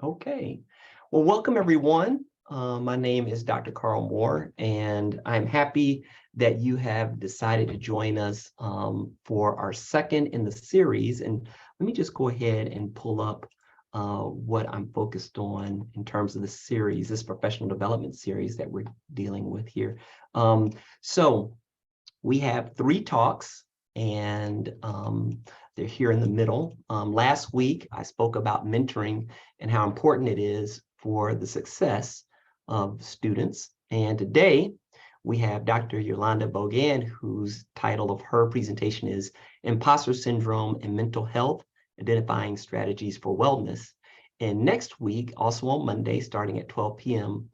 Okay. Well, welcome everyone. My name is Dr. Carl Moore, and I'm happy that you have decided to join us for our second in the series. And let me just go ahead and pull up what I'm focused on in terms of the series, this professional development series that we're dealing with here. So we have 3 talks, and they're here in the middle. Last week, I spoke about mentoring and how important it is for the success of students. And today, we have Dr. Yolanda Bogan, whose title of her presentation is Imposter Syndrome and Mental Health, Identifying Strategies for Wellness. And next week, also on Monday, starting at 12 p.m.,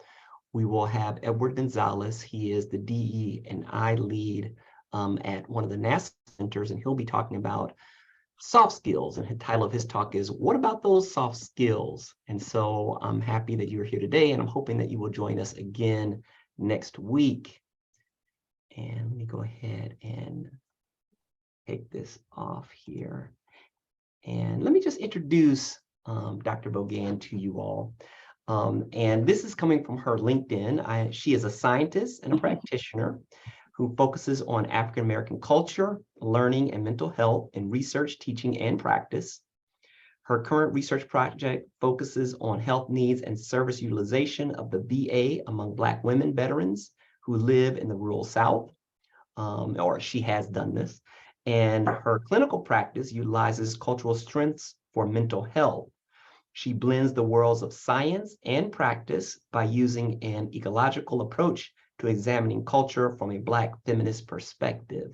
we will have Edward Gonzalez. He is the DE&I lead at one of the NASA centers, and he'll be talking about soft skills. And the title of his talk is, What About Those Soft Skills? And so I'm happy that you're here today, and I'm hoping that you will join us again next week. And let me go ahead and take this off here. And let me just introduce Dr. Bogan to you all. And this is coming from her LinkedIn. She is a scientist and a practitioner who focuses on African-American culture, learning, and mental health in research, teaching, and practice. Her current research project focuses on health needs and service utilization of the VA among Black women veterans who live in the rural South, or she has done this. And her clinical practice utilizes cultural strengths for mental health. She blends the worlds of science and practice by using an ecological approach to examining culture from a Black feminist perspective.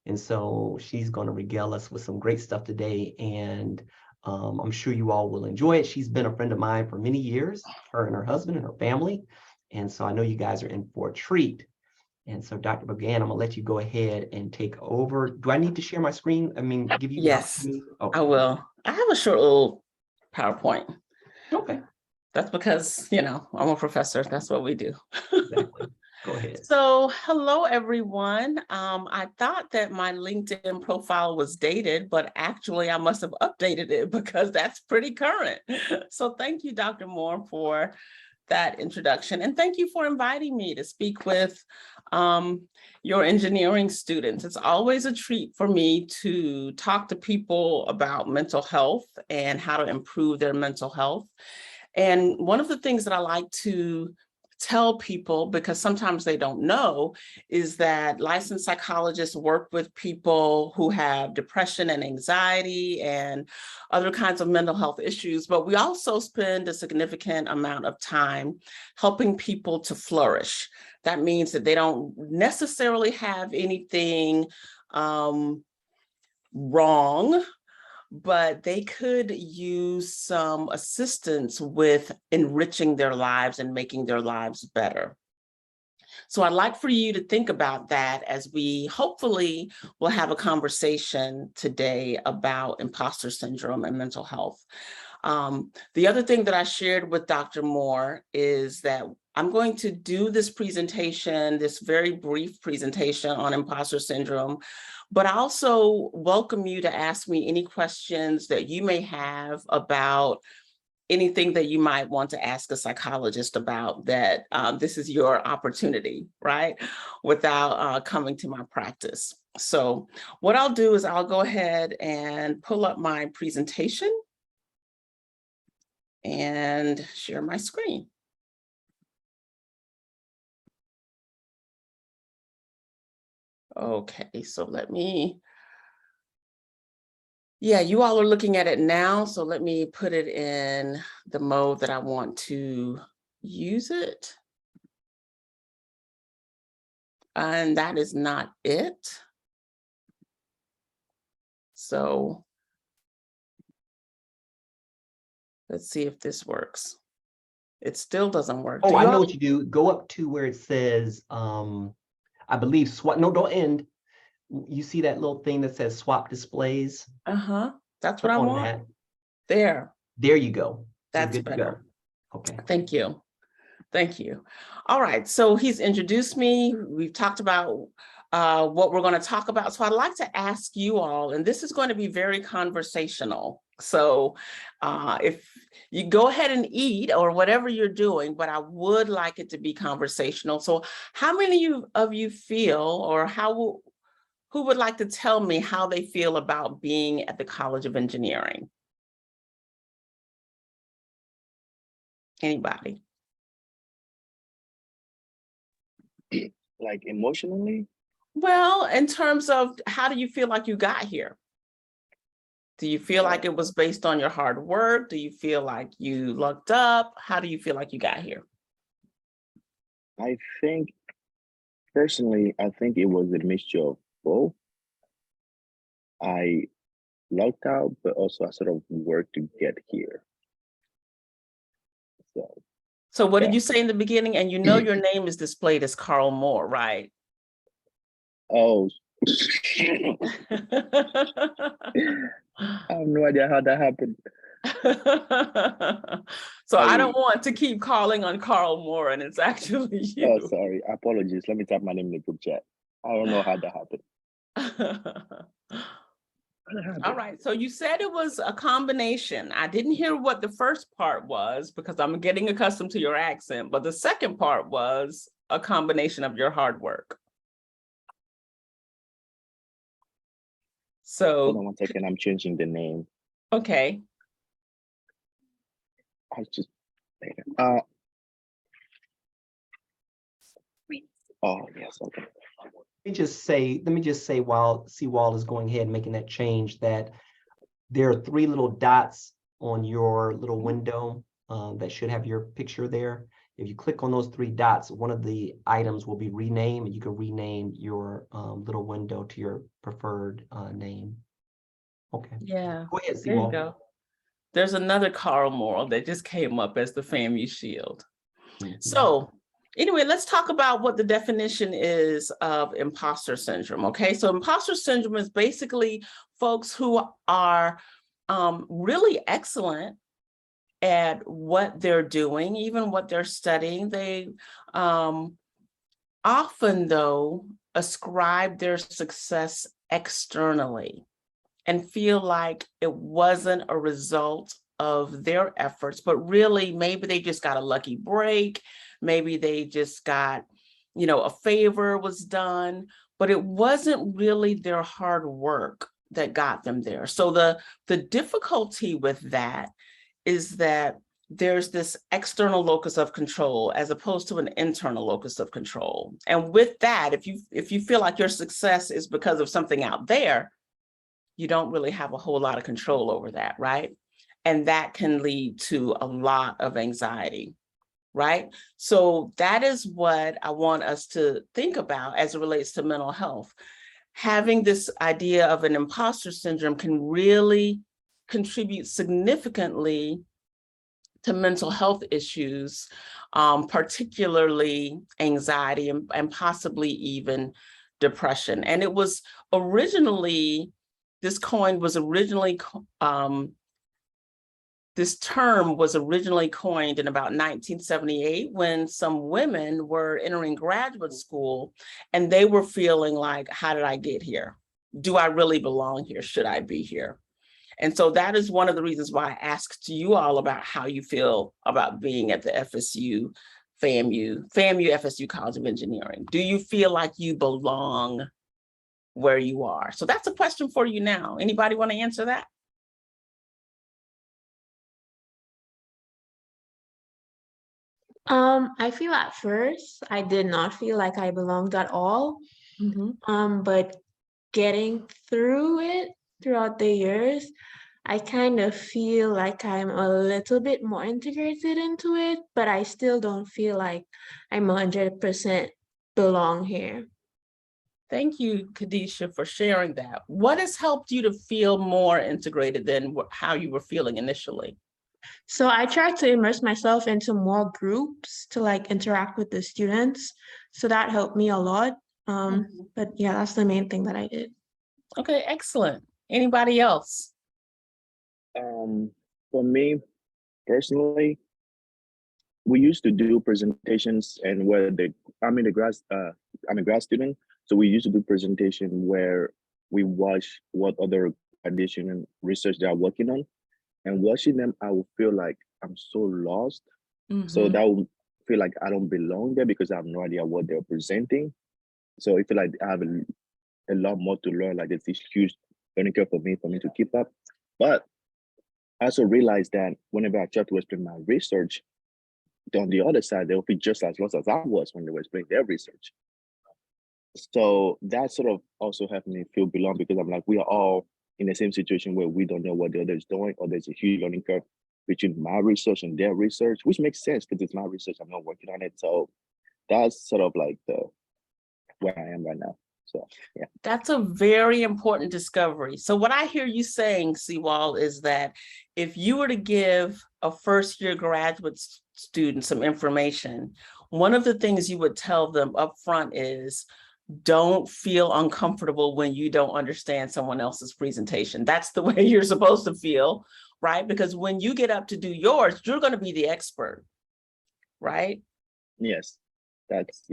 And so she's going to regale us with some great stuff today, and I'm sure you all will enjoy it. She's been a friend of mine for many years, her and her husband and her family. And so I know you guys are in for a treat. And so Dr. Bogan, I'm going to let you go ahead and take over. Do I need to share my screen? I mean, give you Yes, okay. I will. I have a short little PowerPoint. Okay. That's because, I'm a professor. That's what we do. Exactly. Go ahead. So hello, everyone. I thought that my LinkedIn profile was dated, but actually I must have updated it because that's pretty current. So thank you, Dr. Moore, for that introduction. And thank you for inviting me to speak with your engineering students. It's always a treat for me to talk to people about mental health and how to improve their mental health. And one of the things that I like to tell people, because sometimes they don't know, is that licensed psychologists work with people who have depression and anxiety and other kinds of mental health issues, but we also spend a significant amount of time helping people to flourish. That means that they don't necessarily have anything wrong, but they could use some assistance with enriching their lives and making their lives better. So I'd like for you to think about that as we hopefully will have a conversation today about imposter syndrome and mental health. The other thing that I shared with Dr. Moore is that I'm going to do this presentation, this very brief presentation on imposter syndrome, but I also welcome you to ask me any questions that you may have about anything that you might want to ask a psychologist about. That this is your opportunity, right? Without coming to my practice. So what I'll do is I'll go ahead and pull up my presentation and share my screen. Okay, so you all are looking at it now, so let me put it in the mode that I want to use it. And that is not it. So let's see if this works. It still doesn't work. Oh, I know what you do. Go up to where it says, I believe, swap. No, don't end. You see that little thing that says swap displays? That's what I want. That. There you go. That's better. Okay. Thank you. Thank you. All right. So he's introduced me. We've talked about what we're going to talk about. So I'd like to ask you all, and this is going to be very conversational. So if you go ahead and eat or whatever you're doing, but I would like it to be conversational. So how many of you feel, or who would like to tell me how they feel about being at the College of Engineering? Anybody? Like emotionally? Well, in terms of how do you feel like you got here? Do you feel like it was based on your hard work? Do you feel like you lucked up? How do you feel like you got here? I think, personally, I think it was a mixture of both. I lucked out, but also I sort of worked to get here. So what did yeah. you say in the beginning? And you know your name is displayed as Carl Moore, right? Oh, I have no idea how that happened. So I don't want to keep calling on Carl Moore, and it's actually you. Oh, sorry. Apologies. Let me type my name in the group chat. I don't know how that happened. All right. So you said it was a combination. I didn't hear what the first part was because I'm getting accustomed to your accent, but the second part was a combination of your hard work. So hold on 1 second. I'm changing the name. Okay. I just oh yes, okay. Let me just say while Seawall is going ahead and making that change, that there are 3 little dots on your little window that should have your picture there. If you click on those 3 dots, one of the items will be renamed, and you can rename your little window to your preferred name. Okay. Yeah. Go ahead, There you Seawall. go. There's another Carl Moore that just came up as the FAMU shield. So anyway, let's talk about what the definition is of imposter syndrome. Okay, so imposter syndrome is basically folks who are really excellent at what they're doing, even what they're studying. They often, though, ascribe their success externally and feel like it wasn't a result of their efforts, but really maybe they just got a lucky break. Maybe they just got, a favor was done, but it wasn't really their hard work that got them there. So the difficulty with that is that there's this external locus of control as opposed to an internal locus of control. And with that, if you feel like your success is because of something out there, you don't really have a whole lot of control over that, right? And that can lead to a lot of anxiety, right? So that is what I want us to think about as it relates to mental health. Having this idea of an imposter syndrome can really contribute significantly to mental health issues, particularly anxiety and possibly even depression. And it was originally, this term was originally coined in about 1978 when some women were entering graduate school and they were feeling like, how did I get here? Do I really belong here? Should I be here? And so that is one of the reasons why I asked you all about how you feel about being at the FSU, FAMU-FSU College of Engineering. Do you feel like you belong where you are? So that's a question for you now. Anybody want to answer that? I feel at first I did not feel like I belonged at all. But getting through it throughout the years, I kind of feel like I'm a little bit more integrated into it, but I still don't feel like I'm 100% belong here. Thank you, Khadisha, for sharing that. What has helped you to feel more integrated than how you were feeling initially? So I tried to immerse myself into more groups to interact with the students. So that helped me a lot. But yeah, that's the main thing that I did. Okay, excellent. Anybody else? For me, personally, we used to do presentations, and I'm a grad student, So we used to do presentation where we watch what other addition and research they are working on, and watching them, I would feel like I'm so lost. So that would feel like I don't belong there because I have no idea what they're presenting. So I feel like I have a lot more to learn. Like it's this huge learning curve for me to keep up. But I also realized that whenever I try to explain my research, on the other side, they'll be just as lost as I was when they were explaining their research. So that sort of also helped me feel belong because I'm like, we are all in the same situation where we don't know what the other is doing, or there's a huge learning curve between my research and their research, which makes sense because it's my research, I'm not working on it. So that's sort of like where I am right now. So yeah. That's a very important discovery. So what I hear you saying, Sewall, is that if you were to give a first-year graduate student some information, one of the things you would tell them up front is, don't feel uncomfortable when you don't understand someone else's presentation. That's the way you're supposed to feel, right? Because when you get up to do yours, you're going to be the expert, right? Yes, that's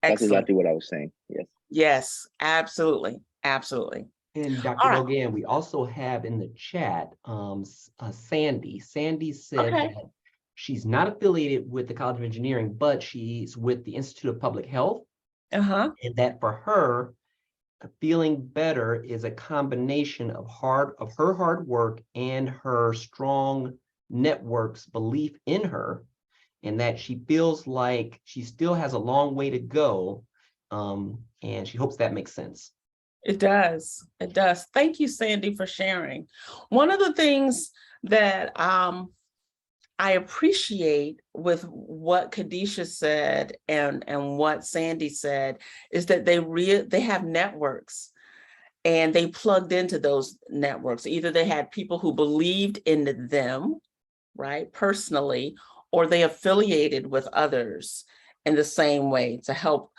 Excellent. exactly what I was saying. Yes. Yes, absolutely. Absolutely. And Dr. Logan, we also have in the chat Sandy. Sandy said that she's not affiliated with the College of Engineering, but she's with the Institute of Public Health. And that for her, feeling better is a combination of her hard work and her strong network's belief in her, and that she feels like she still has a long way to go. And she hopes that makes sense. It does. It does. Thank you, Sandy, for sharing. One of the things that I appreciate with what Khadisha said and what Sandy said is that they have networks and they plugged into those networks. Either they had people who believed in them, right, personally, or they affiliated with others in the same way to help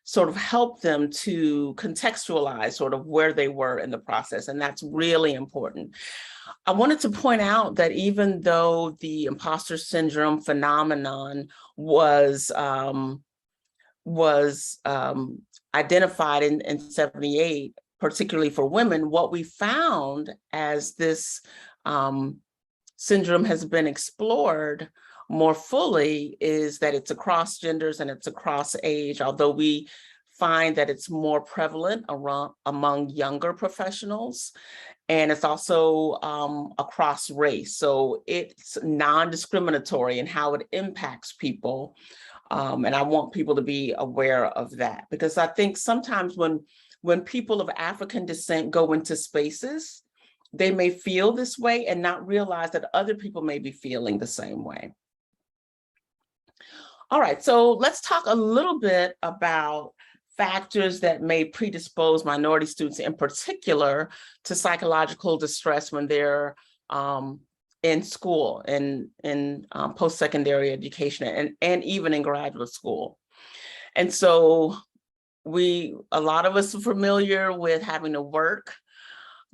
sort of help them to contextualize sort of where they were in the process. And that's really important. I wanted to point out that even though the imposter syndrome phenomenon was identified in 78, particularly for women, what we found as this syndrome has been explored more fully is that it's across genders and it's across age, although we find that it's more prevalent among younger professionals. And it's also across race. So it's non-discriminatory in how it impacts people. And I want people to be aware of that, because I think sometimes when people of African descent go into spaces, they may feel this way and not realize that other people may be feeling the same way. All right, so let's talk a little bit about factors that may predispose minority students in particular to psychological distress when they're in school, in post-secondary education, and even in graduate school. And so a lot of us are familiar with having to work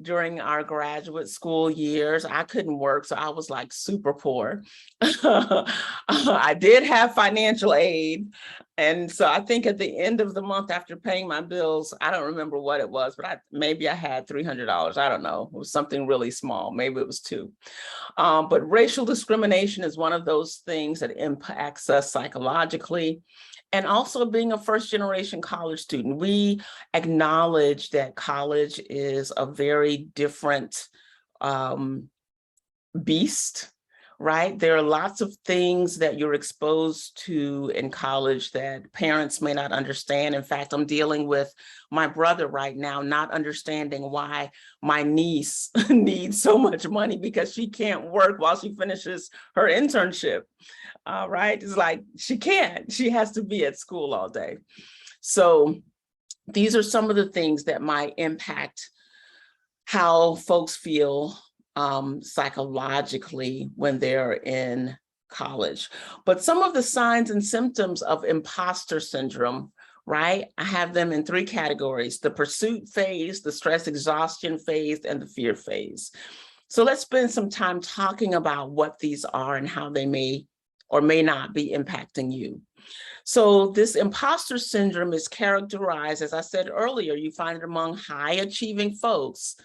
during our graduate school years. I couldn't work, so I was like super poor. I did have financial aid. And so I think at the end of the month after paying my bills, I don't remember what it was, but maybe I had $300. I don't know. It was something really small. Maybe it was $2. But racial discrimination is one of those things that impacts us psychologically. And also being a first-generation college student, we acknowledge that college is a very different beast, right? There are lots of things that you're exposed to in college that parents may not understand. In fact, I'm dealing with my brother right now, not understanding why my niece needs so much money because she can't work while she finishes her internship. Right? It's like she can't. She has to be at school all day. So these are some of the things that might impact how folks feel psychologically when they're in college. But some of the signs and symptoms of imposter syndrome, right? I have them in 3 categories: the pursuit phase, the stress exhaustion phase, and the fear phase. So let's spend some time talking about what these are and how they may or may not be impacting you. So this imposter syndrome is characterized, as I said earlier, you find it among high achieving folks.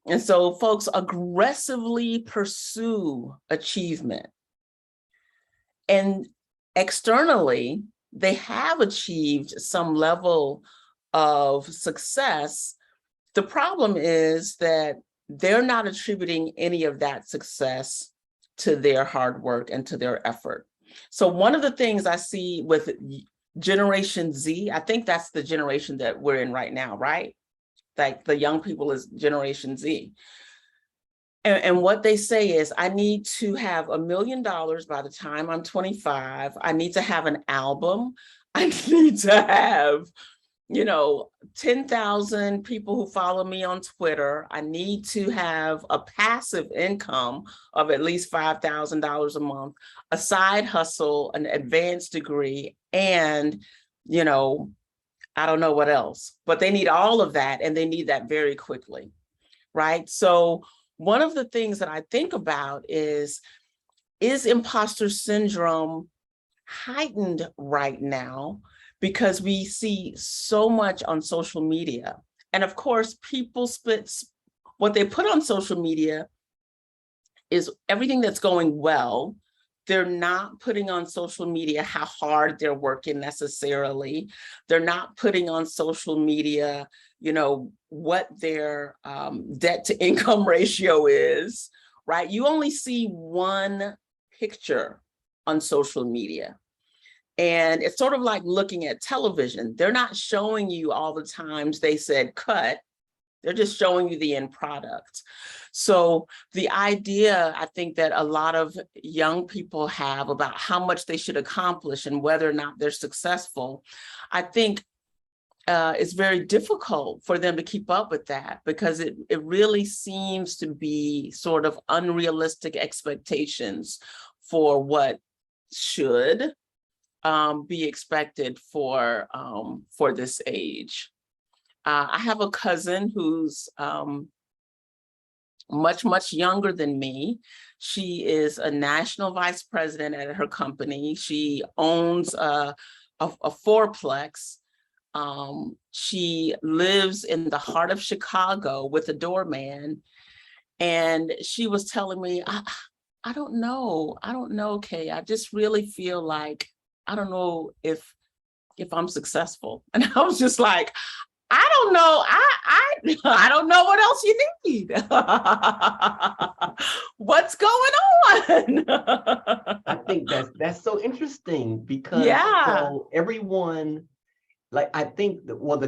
And so folks aggressively pursue achievement. And externally, they have achieved some level of success. The problem is that they're not attributing any of that success to their hard work and to their effort. So one of the things I see with Generation Z, I think that's the generation that we're in right now, right? Like the young people is Generation Z. And what they say is, I need to have $1 million by the time I'm 25. I need to have an album. I need to have, 10,000 people who follow me on Twitter. I need to have a passive income of at least $5,000 a month, a side hustle, an advanced degree, and, I don't know what else, but they need all of that, and they need that very quickly, right? So one of the things that I think about is imposter syndrome heightened right now because we see so much on social media? And of course, people what they put on social media is everything that's going well. They're not putting on social media how hard they're working necessarily. They're not putting on social media, what their debt to income ratio is, right? You only see one picture on social media. And it's sort of like looking at television. They're not showing you all the times they said cut. They're just showing you the end product. So the idea, I think, that a lot of young people have about how much they should accomplish and whether or not they're successful, I think it's very difficult for them to keep up with that, because it really seems to be sort of unrealistic expectations for what should be expected for this age. I have a cousin who's much younger than me. She is a national vice president at her company. She owns a fourplex. She lives in the heart of Chicago with a doorman. And she was telling me, I don't know, Kay. I just really feel like, I don't know if I'm successful. And I was just like, I don't know. I don't know what else you need. What's going on? I think that's so interesting, because so everyone, like, I think that, well,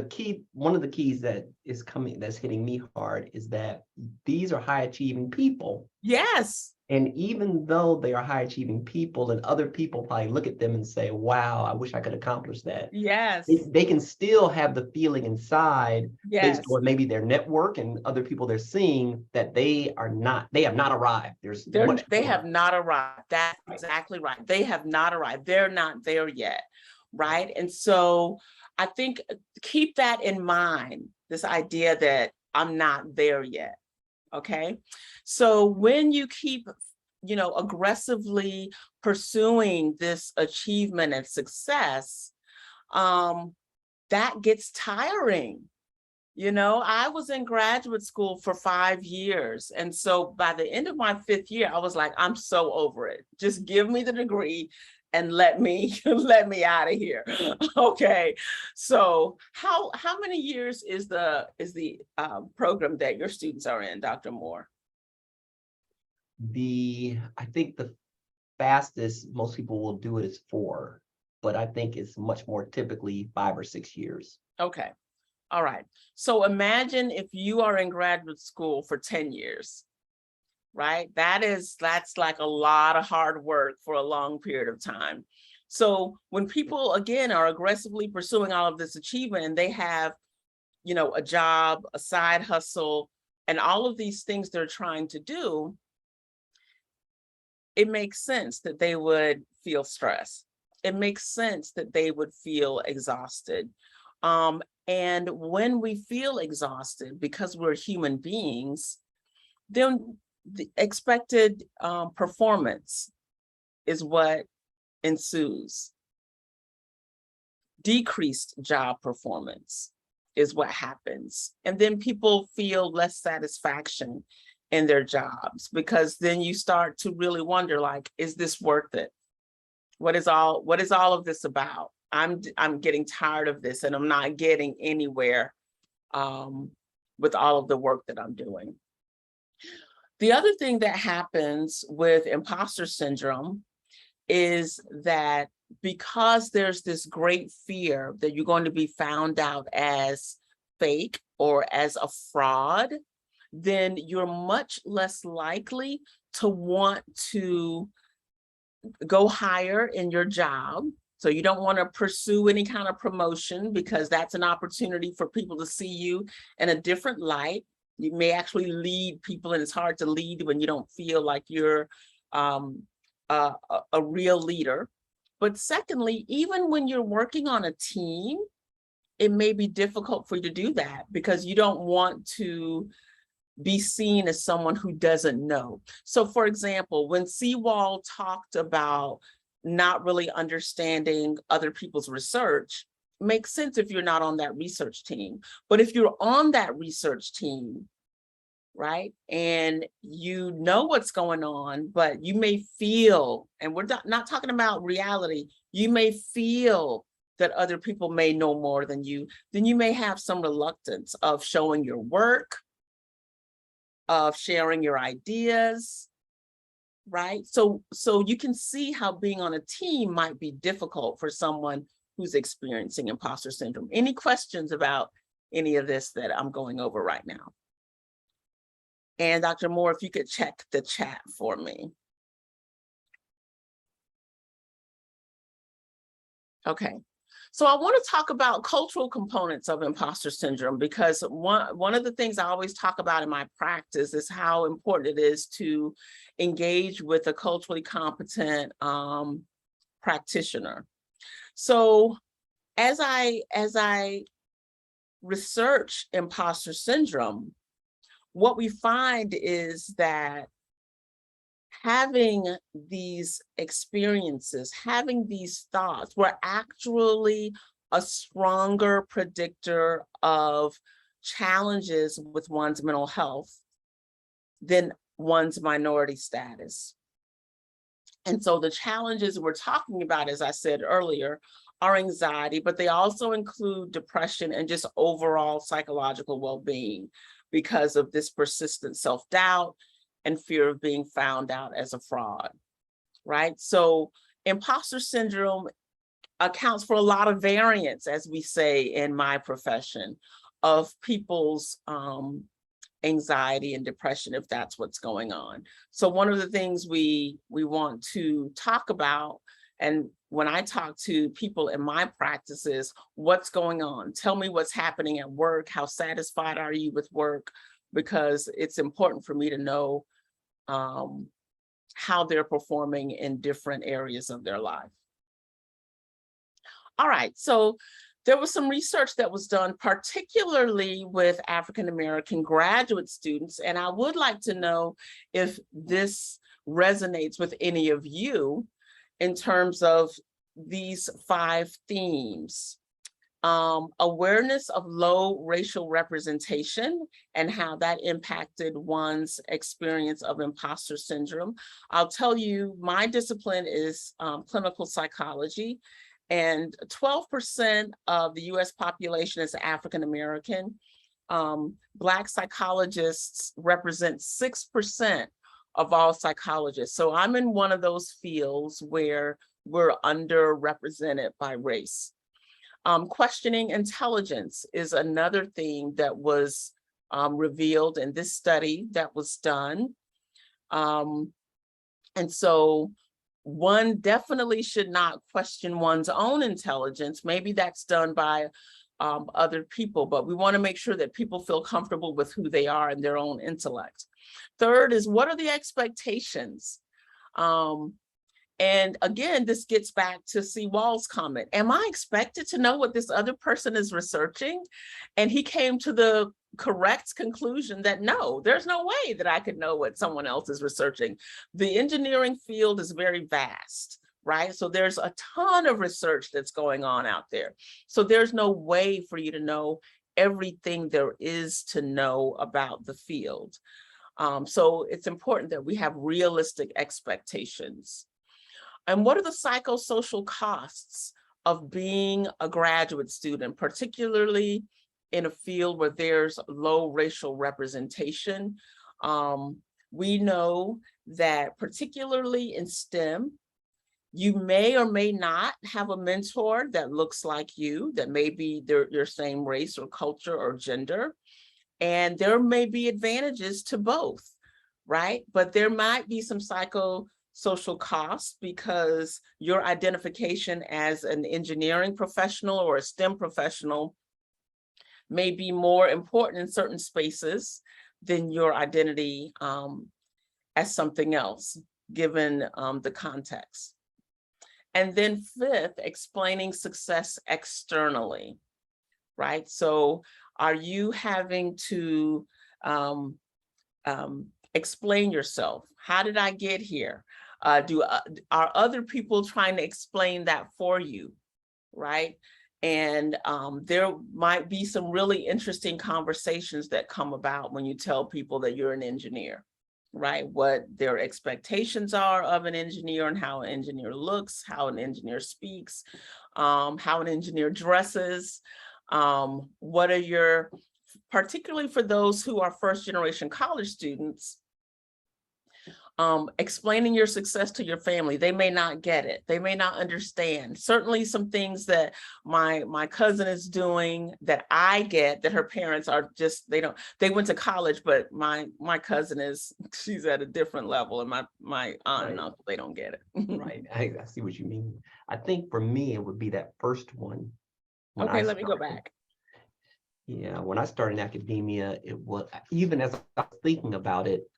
one of the keys that is coming, that's hitting me hard, is that these are high achieving people. Yes. And even though they are high achieving people, and other people probably look at them and say, wow, I wish I could accomplish that. Yes. They can still have the feeling inside, Yes, based on maybe their network and other people they're seeing, that they have not arrived. They have not arrived. That's exactly right. They have not arrived. They're not there yet. Right. And so I think keep that in mind, this idea that I'm not there yet. Okay. So when you keep, aggressively pursuing this achievement and success, that gets tiring. I was in graduate school for 5 years. And so by the end of my 5th year, I was like, I'm so over it. Just give me the degree and let me out of here. Okay. So how many years is the program that your students are in, Dr. Moore? I think the fastest most people will do it is 4, but I think it's much more typically 5 or 6 years. Okay. All right. So imagine if you are in graduate school for 10 years, right? That's like a lot of hard work for a long period of time. So when people, again, are aggressively pursuing all of this achievement, and they have, a job, a side hustle, and all of these things they're trying to do, it makes sense that they would feel stressed. It makes sense that they would feel exhausted. And when we feel exhausted, because we're human beings, then the expected performance is what ensues. Decreased job performance is what happens. And then people feel less satisfaction in their jobs, because then you start to really wonder, like, is this worth it? What is all of this about? I'm getting tired of this, and I'm not getting anywhere with all of the work that I'm doing. The other thing that happens with imposter syndrome is that because there's this great fear that you're going to be found out as fake or as a fraud, then you're much less likely to want to go higher in your job. So you don't want to pursue any kind of promotion, because that's an opportunity for people to see you in a different light. You may actually lead people, and it's hard to lead when you don't feel like you're a real leader. But secondly, even when you're working on a team, it may be difficult for you to do that, because you don't want to be seen as someone who doesn't know. So for example, when Seawall talked about not really understanding other people's research, it makes sense if you're not on that research team. But if you're on that research team, right, and you know what's going on, but you may feel, and we're not talking about reality, you may feel that other people may know more than you, then you may have some reluctance of showing your work, of sharing your ideas, right? So you can see how being on a team might be difficult for someone who's experiencing imposter syndrome. Any questions about any of this that I'm going over right now? And Dr. Moore, if you could check the chat for me. Okay. So I want to talk about cultural components of imposter syndrome, because one of the things I always talk about in my practice is how important it is to engage with a culturally competent practitioner. So as I research imposter syndrome, what we find is that having these experiences, having these thoughts, were actually a stronger predictor of challenges with one's mental health than one's minority status. And so the challenges we're talking about, as I said earlier, are anxiety, but they also include depression and just overall psychological well-being, because of this persistent self-doubt and fear of being found out as a fraud, right? So imposter syndrome accounts for a lot of variance, as we say in my profession, of people's anxiety and depression, if that's what's going on. So one of the things we want to talk about, and when I talk to people in my practice, is what's going on. Tell me what's happening at work. How satisfied are you with work? Because it's important for me to know how they're performing in different areas of their life. All right, so there was some research that was done, particularly with African-American graduate students, and I would like to know if this resonates with any of you in terms of these 5 themes. Awareness of low racial representation and how that impacted one's experience of imposter syndrome. I'll tell you, my discipline is clinical psychology, and 12% of the US population is African-American. Black psychologists represent 6% of all psychologists. So I'm in one of those fields where we're underrepresented by race. Questioning intelligence is another theme that was revealed in this study that was done. And so one definitely should not question one's own intelligence. Maybe that's done by other people, but we want to make sure that people feel comfortable with who they are and their own intellect. Third is, what are the expectations? And again, this gets back to Seawall's comment. Am I expected to know what this other person is researching? And he came to the correct conclusion that no, there's no way that I could know what someone else is researching. The engineering field is very vast. right? So there's a ton of research that's going on out there. So there's no way for you to know everything there is to know about the field. So it's important that we have realistic expectations. And what are the psychosocial costs of being a graduate student, particularly in a field where there's low racial representation? We know that particularly in STEM, you may or may not have a mentor that looks like you, that may be your same race or culture or gender. And there may be advantages to both, right? But there might be some psychosocial costs because your identification as an engineering professional or a STEM professional may be more important in certain spaces than your identity as something else, given the context. And then fifth, explaining success externally, right? So are you having to explain yourself? How did I get here? Are other people trying to explain that for you, right? And there might be some really interesting conversations that come about when you tell people that you're an engineer, right? What their expectations are of an engineer and how an engineer looks, how an engineer speaks, how an engineer dresses. What are your, particularly for those who are first generation college students, explaining your success to your family. They may not get it. They may not understand. Certainly some things that my cousin is doing that I get, that her parents are just, they went to college, but my cousin she's at a different level, and my aunt and uncle, they don't get it. Right. I see what you mean. I think for me, it would be that first one. Okay, let me go back. Yeah, when I started in academia, it was, even as I was thinking about it,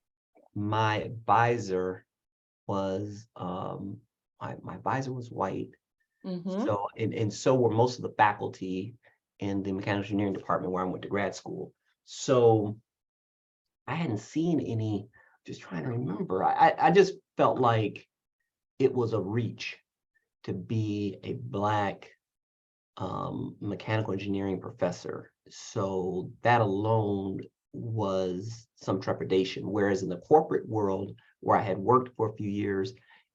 my advisor was my advisor was white. So and so were most of the faculty in the mechanical engineering department where I went to grad school. So I hadn't seen any, just trying to remember. I just felt like it was a reach to be a Black mechanical engineering professor. So that alone was some trepidation. Whereas in the corporate world, where I had worked for a few years,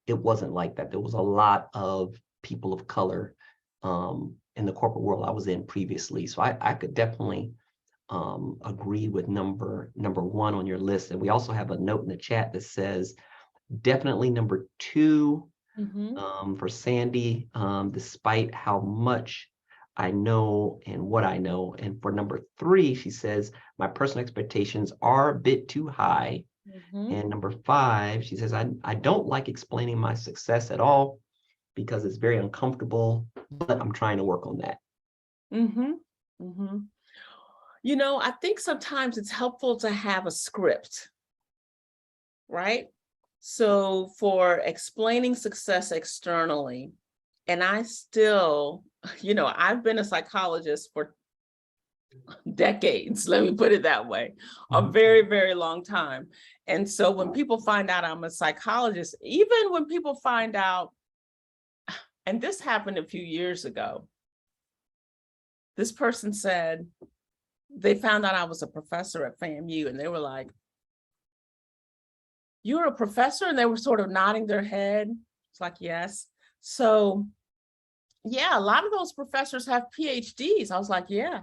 it wasn't like that. There was a lot of people of color in the corporate world I was in previously. So I could definitely agree with number one on your list. And we also have a note in the chat that says definitely number two for Sandy, despite how much I know and what I know. And for number three, she says, my personal expectations are a bit too high. And number five, she says, I don't like explaining my success at all because it's very uncomfortable, but I'm trying to work on that. You know, I think sometimes it's helpful to have a script, right? So for explaining success externally, and I still, you know, I've been a psychologist for decades, let me put it that way, a very, very long time. And so when people find out I'm a psychologist, even when people find out, and this happened a few years ago, this person said, they found out I was a professor at FAMU, and they were like, you're a professor? And they were sort of nodding their head. It's like, yes. So yeah, a lot of those professors have PhDs. I was like, yeah.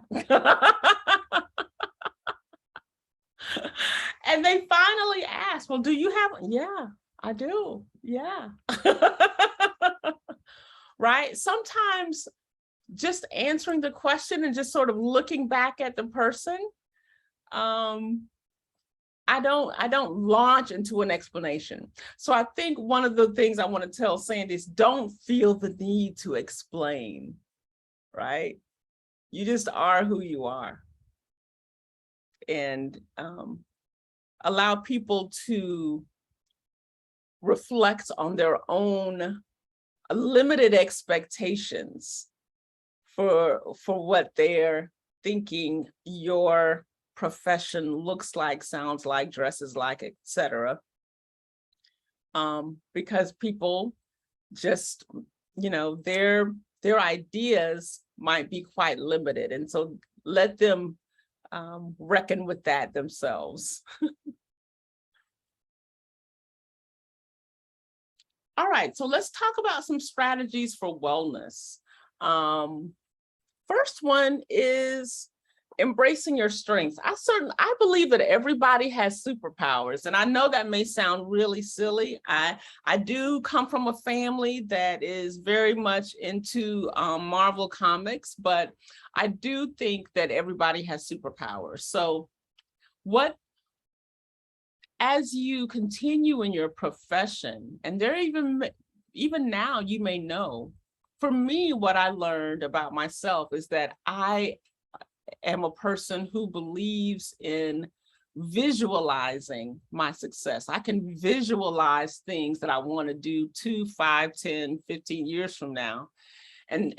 And they finally asked, well, do you have? Yeah, I do. Yeah. Right. Sometimes just answering the question and just sort of looking back at the person, I don't launch into an explanation. So I think one of the things I want to tell Sandy is don't feel the need to explain, right? You just are who you are. And allow people to reflect on their own limited expectations for what they're thinking your profession looks like, sounds like, dresses like, etc. Because people just, their ideas might be quite limited. And so let them reckon with that themselves. All right, so let's talk about some strategies for wellness. First one is embracing your strengths. I believe that everybody has superpowers, and I know that may sound really silly. I do come from a family that is very much into Marvel comics, but I do think that everybody has superpowers. So as you continue in your profession, and there even now you may know, for me, what I learned about myself is that I am a person who believes in visualizing my success. I can visualize things that I want to do 2, 5, 10, 15 years from now, and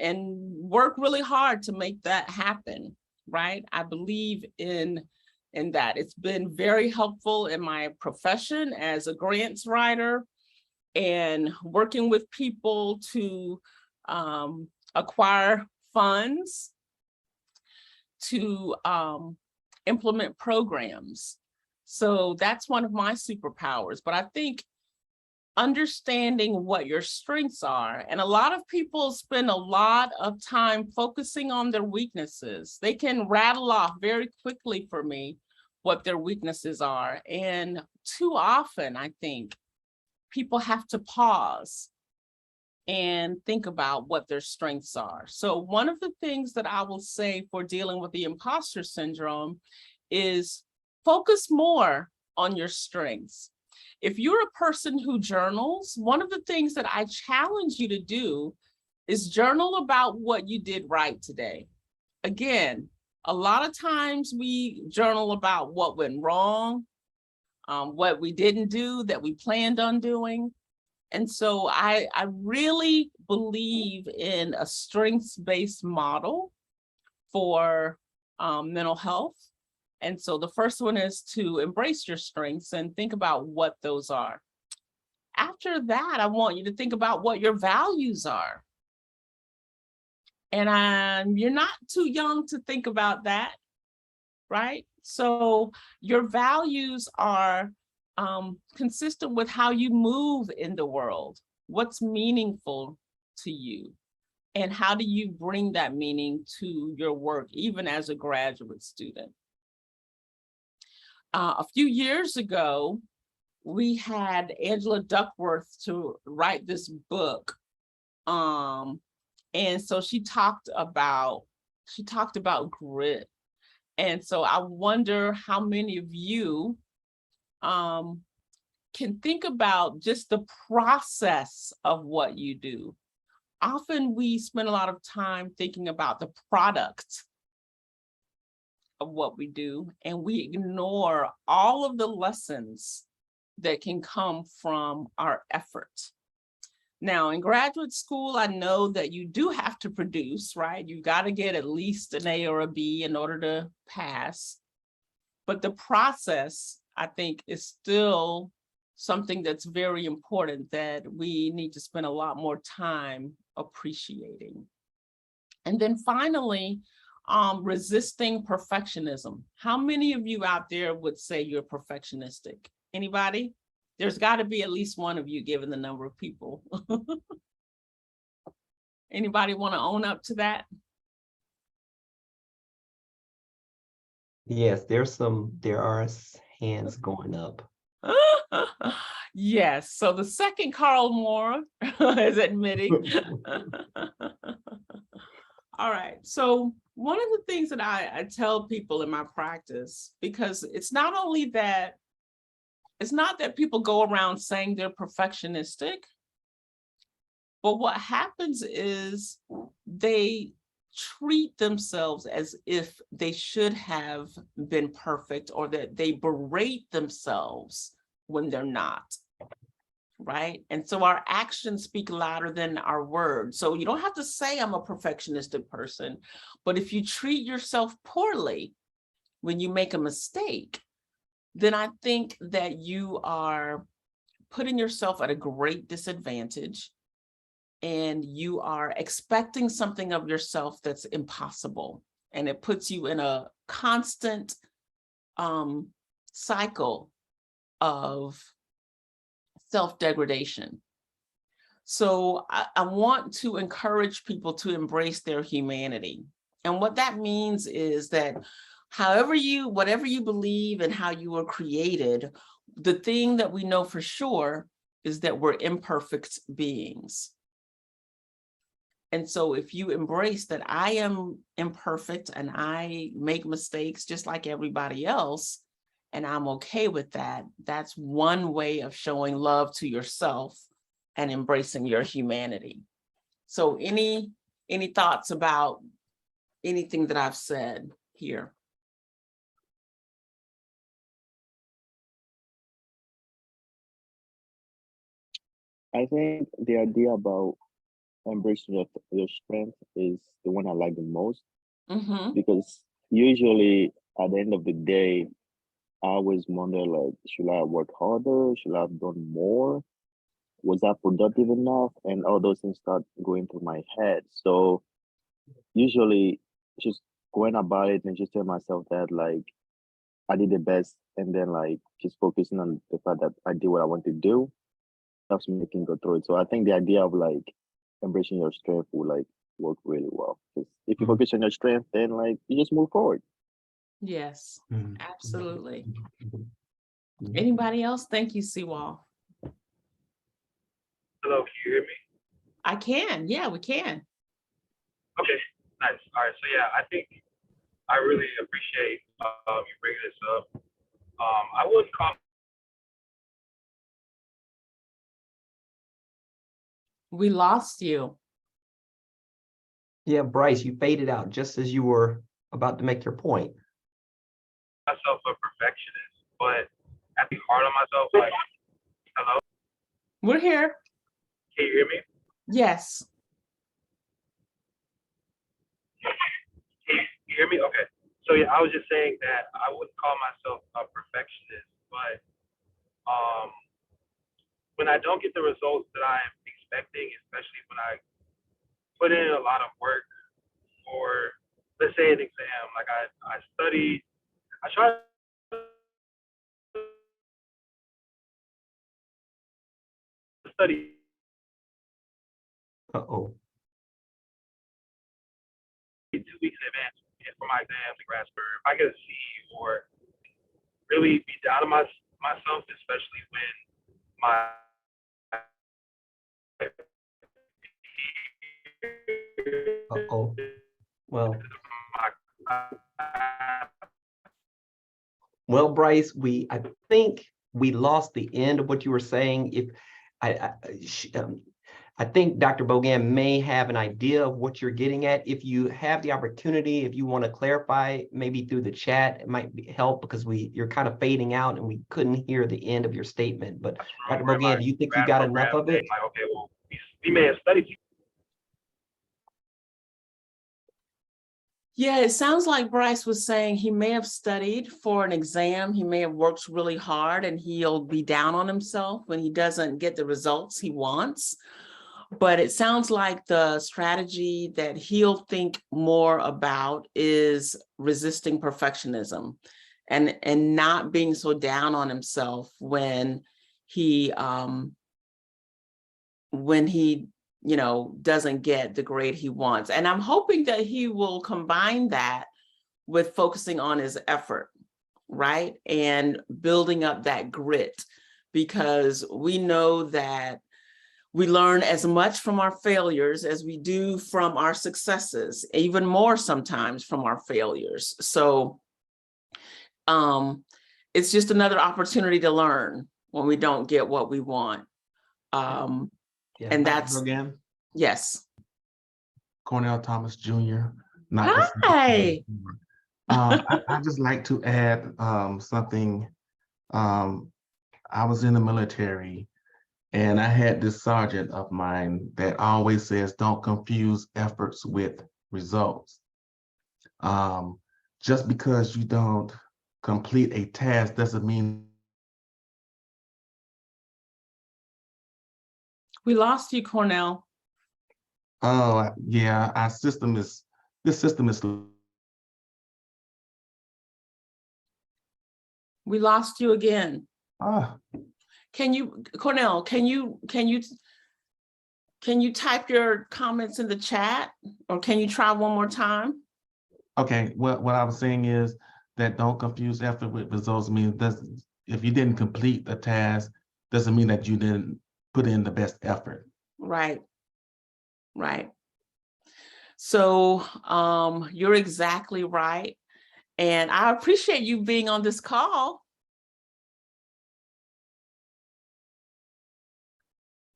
work really hard to make that happen, right? I believe in that. It's been very helpful in my profession as a grants writer and working with people to acquire funds to implement programs. So that's one of my superpowers. But I think understanding what your strengths are, and a lot of people spend a lot of time focusing on their weaknesses. They can rattle off very quickly for me what their weaknesses are. And too often, I think, people have to pause and think about what their strengths are. So one of the things that I will say for dealing with the imposter syndrome is focus more on your strengths. If you're a person who journals, one of the things that I challenge you to do is journal about what you did right today. Again, a lot of times we journal about what went wrong, what we didn't do that we planned on doing. And so I really believe in a strengths-based model for mental health. And so the first one is to embrace your strengths and think about what those are. After that, I want you to think about what your values are. And you're not too young to think about that, right? So your values are consistent with how you move in the world. What's meaningful to you? And how do you bring that meaning to your work, even as a graduate student? A few years ago, we had Angela Duckworth to write this book. And so she talked about grit. And so I wonder how many of you can think about just the process of what you do. Often we spend a lot of time thinking about the product of what we do, and we ignore all of the lessons that can come from our effort. Now, in graduate school, I know that you do have to produce, right? You got to get at least an A or a B in order to pass. But the process, I think, is still something that's very important that we need to spend a lot more time appreciating. And then finally, resisting perfectionism. How many of you out there would say you're perfectionistic? Anybody? There's got to be at least one of you, given the number of people. Anybody want to own up to that? Yes, there are hands going up. Yes, so the second Carl Moore is admitting. All right, so one of the things that I tell people in my practice, because it's not that people go around saying they're perfectionistic, but what happens is they treat themselves as if they should have been perfect, or that they berate themselves when they're not, right? And so our actions speak louder than our words. So you don't have to say I'm a perfectionistic person, but if you treat yourself poorly when you make a mistake, then I think that you are putting yourself at a great disadvantage. and you are expecting something of yourself that's impossible. And it puts you in a constant cycle of self-degradation. So I want to encourage people to embrace their humanity. And what that means is that whatever you believe and how you were created, the thing that we know for sure is that we're imperfect beings. And so if you embrace that I am imperfect and I make mistakes just like everybody else, and I'm okay with that, that's one way of showing love to yourself and embracing your humanity. So any thoughts about anything that I've said here? I think the idea about embracing your strength is the one I like the most, because usually at the end of the day, I always wonder, like, should I have worked harder? Should I have done more? Was I productive enough? And all those things start going through my head. So usually just going about it and just tell myself that, like, I did the best, and then like just focusing on the fact that I did what I want to do helps me can go through it. So I think the idea of like embracing your strength will like work really well. Because if you focus on your strength, then like you just move forward. Yes, absolutely. Anybody else? Thank you, Seawall. Hello, can you hear me? I can. Yeah, we can. Okay, nice. All right, so yeah, I think I really appreciate you bringing this up. I wouldn't call. We lost you. Yeah, Bryce, you faded out just as you were about to make your point. Myself a perfectionist, but I be hard on myself. Like, hello, We're here. can you hear me? Yes. Can you hear me? Okay. So yeah, I was just saying that I wouldn't call myself a perfectionist, but when I don't get the results that I'm expecting, especially when I put in a lot of work for, let's say, an exam, like I studied, I tried to study Uh-oh. 2 weeks in advance for my exams and grasp for if I get a C or really be down on myself, especially when my Uh-oh. Well, Bryce, I think we lost the end of what you were saying. If I think Dr. Bogan may have an idea of what you're getting at. If you have the opportunity, if you want to clarify, maybe through the chat, it might help because you're kind of fading out and we couldn't hear the end of your statement. But Dr. Bogan, do you think you got enough of it? Like, okay, well, we may have studied. Yeah, it sounds like Bryce was saying he may have studied for an exam. He may have worked really hard and he'll be down on himself when he doesn't get the results he wants. But it sounds like the strategy that he'll think more about is resisting perfectionism and not being so down on himself when he doesn't get the grade he wants. And I'm hoping that he will combine that with focusing on his effort, right? And building up that grit, because we know that we learn as much from our failures as we do from our successes, even more sometimes from our failures. So it's just another opportunity to learn when we don't get what we want. And that's, again. yes. Cornell Thomas Jr. Hi. I just like to add something. I was in the military and I had this sergeant of mine that always says, don't confuse efforts with results. Just because you don't complete a task doesn't mean. We lost you, Cornell. Oh, yeah, this system is, We lost you again. ah, Can you, Cornell, can you type your comments in the chat, or can you try one more time? okay, what I was saying is that don't confuse effort with results. Means doesn't, if you didn't complete the task, doesn't mean that you didn't put in the best effort. Right, right. So you're exactly right. And I appreciate you being on this call.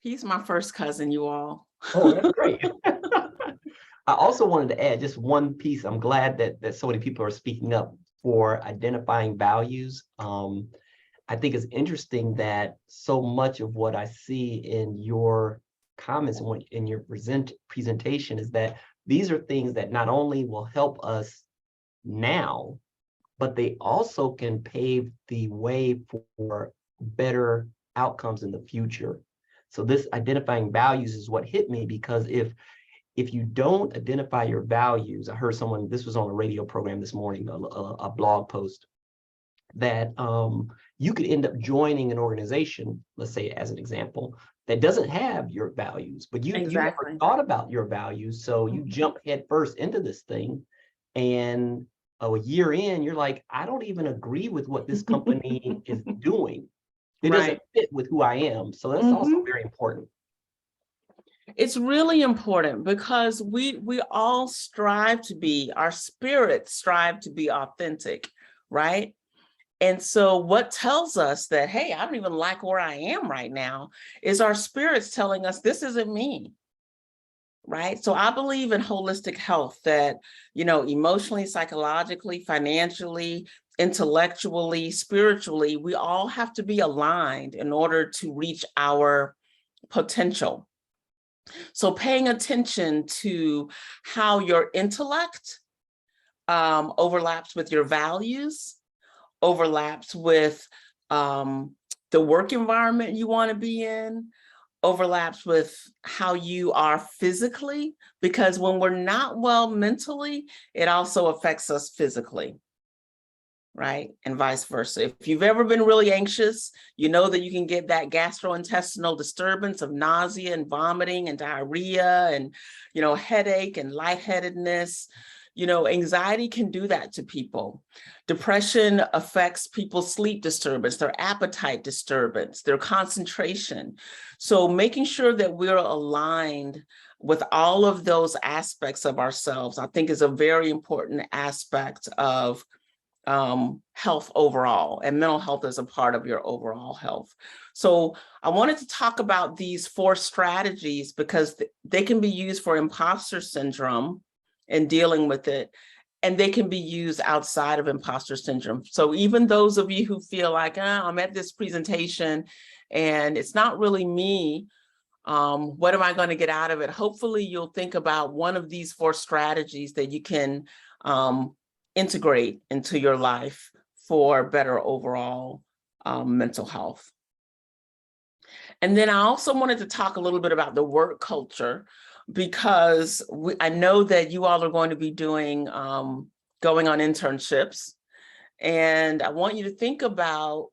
He's my first cousin, you all. Oh, that's great. I also wanted to add just one piece. I'm glad that so many people are speaking up for identifying values. I think it's interesting that so much of what I see in your comments and in your presentation is that these are things that not only will help us now, but they also can pave the way for better outcomes in the future. So this identifying values is what hit me, because if you don't identify your values, I heard someone, this was on a radio program this morning, a blog post, that you could end up joining an organization, let's say as an example, that doesn't have your values, but you never Exactly. thought about your values. So you jump head first into this thing, and a year in, you're like, I don't even agree with what this company is doing. It doesn't Right. fit with who I am. So that's also very important. It's really important because we all strive to be, our spirits strive to be authentic, right? And so what tells us that, hey, I don't even like where I am right now, is our spirits telling us this isn't me, right? So I believe in holistic health, that, you know, emotionally, psychologically, financially, intellectually, spiritually, we all have to be aligned in order to reach our potential. So paying attention to how your intellect overlaps with your values, overlaps with the work environment you want to be in, overlaps with how you are physically, because when we're not well mentally, it also affects us physically, right? And vice versa. If you've ever been really anxious, you know that you can get that gastrointestinal disturbance of nausea and vomiting and diarrhea and, you know, headache and lightheadedness. You know, anxiety can do that to people. Depression affects people's sleep disturbance, their appetite disturbance, their concentration. So making sure that we're aligned with all of those aspects of ourselves, I think, is a very important aspect of health overall, and mental health is a part of your overall health. So I wanted to talk about these 4 strategies because they can be used for imposter syndrome and dealing with it, and they can be used outside of imposter syndrome. So even those of you who feel like, I'm at this presentation and it's not really me, what am I going to get out of it? Hopefully you'll think about one of these 4 strategies that you can integrate into your life for better overall mental health. And then I also wanted to talk a little bit about the work culture, because I know that you all are going to be doing, going on internships. And I want you to think about,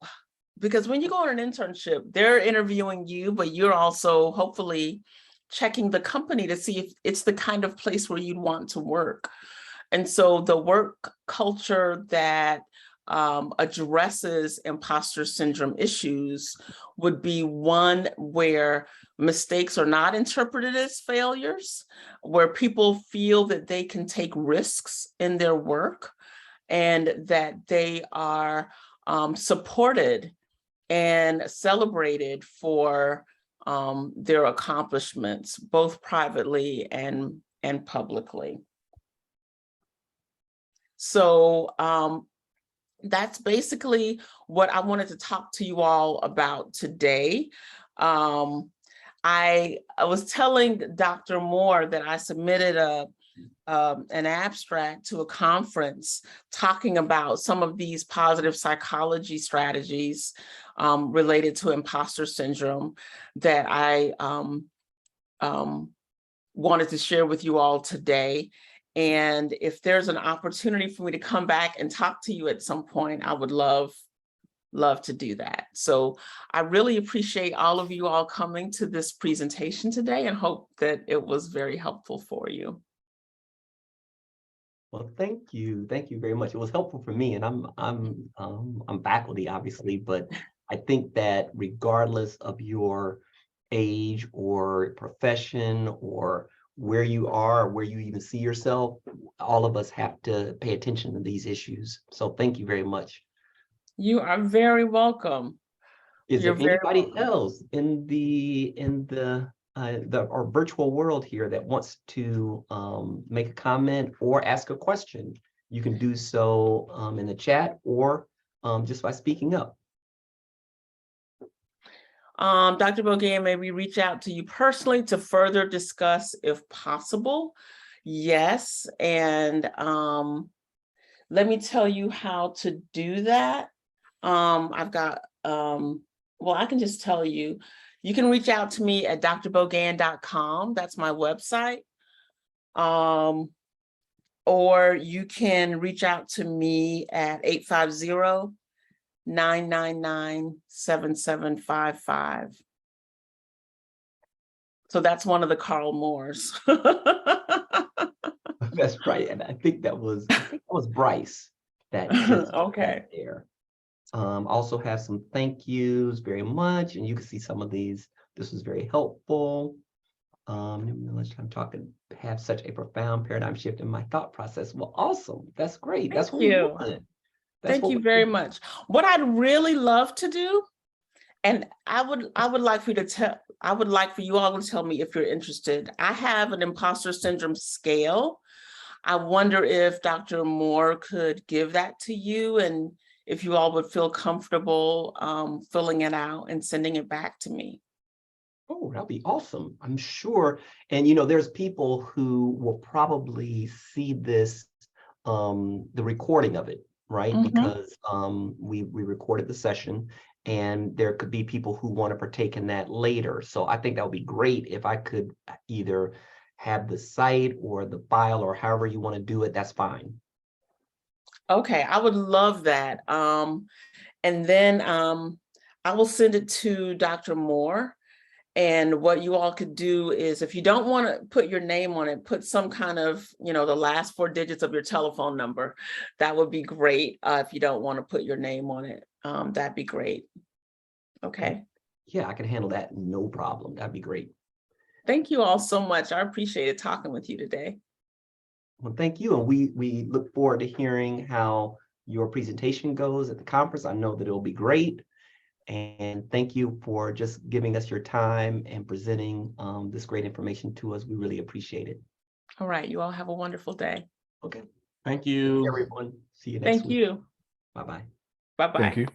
because when you go on an internship, they're interviewing you, but you're also hopefully checking the company to see if it's the kind of place where you'd want to work. And so the work culture that addresses imposter syndrome issues would be one where mistakes are not interpreted as failures, where people feel that they can take risks in their work, and that they are supported and celebrated for their accomplishments, both privately and publicly. So that's basically what I wanted to talk to you all about today. I was telling Dr. Moore that I submitted an abstract to a conference talking about some of these positive psychology strategies related to imposter syndrome that I wanted to share with you all today. And if there's an opportunity for me to come back and talk to you at some point, I would love to do that. So I really appreciate all of you all coming to this presentation today and hope that it was very helpful for you. Well, thank you very much. It was helpful for me, and I'm faculty, obviously, but I think that regardless of your age or profession or where you are, or where you even see yourself, all of us have to pay attention to these issues. So thank you very much. You are very welcome. Is You're there anybody very welcome. else in our virtual world here that wants to make a comment or ask a question? You can do so in the chat or just by speaking up. Dr. Bogan, may we reach out to you personally to further discuss if possible? Yes, and let me tell you how to do that. I've got, well, I can just tell you, you can reach out to me at drbogan.com. That's my website. Or you can reach out to me at 850-999-7755. So that's one of the Carl Moores. That's right, and I think that was Bryce that just Okay. there. Also have some thank yous very much, and you can see some of these. This was very helpful. I'm talking, have such a profound paradigm shift in my thought process. Well, awesome. That's great. That's what we want. Thank you very much. What I'd really love to do, and I would like for you to tell, I would like for you all to tell me if you're interested. I have an imposter syndrome scale. I wonder if Dr. Moore could give that to you, and if you all would feel comfortable filling it out and sending it back to me. Oh, that'll be awesome. I'm sure. And there's people who will probably see this, the recording of it, right? Mhm. Because we recorded the session, and there could be people who want to partake in that later. So I think that would be great if I could either have the site or the file, or however you want to do it, that's fine. Okay, I would love that. And then I will send it to Dr. Moore. And what you all could do is, if you don't want to put your name on it, put some kind of, the last 4 digits of your telephone number. That would be great. If you don't want to put your name on it, that'd be great. Okay. Yeah, I can handle that. No problem. That'd be great. Thank you all so much. I appreciated talking with you today. Well, thank you. And we look forward to hearing how your presentation goes at the conference. I know that it'll be great. And thank you for just giving us your time and presenting this great information to us. We really appreciate it. All right. You all have a wonderful day. Okay. Thank you. Everyone. See you next week. Thank you. Bye-bye. Bye-bye. Thank you.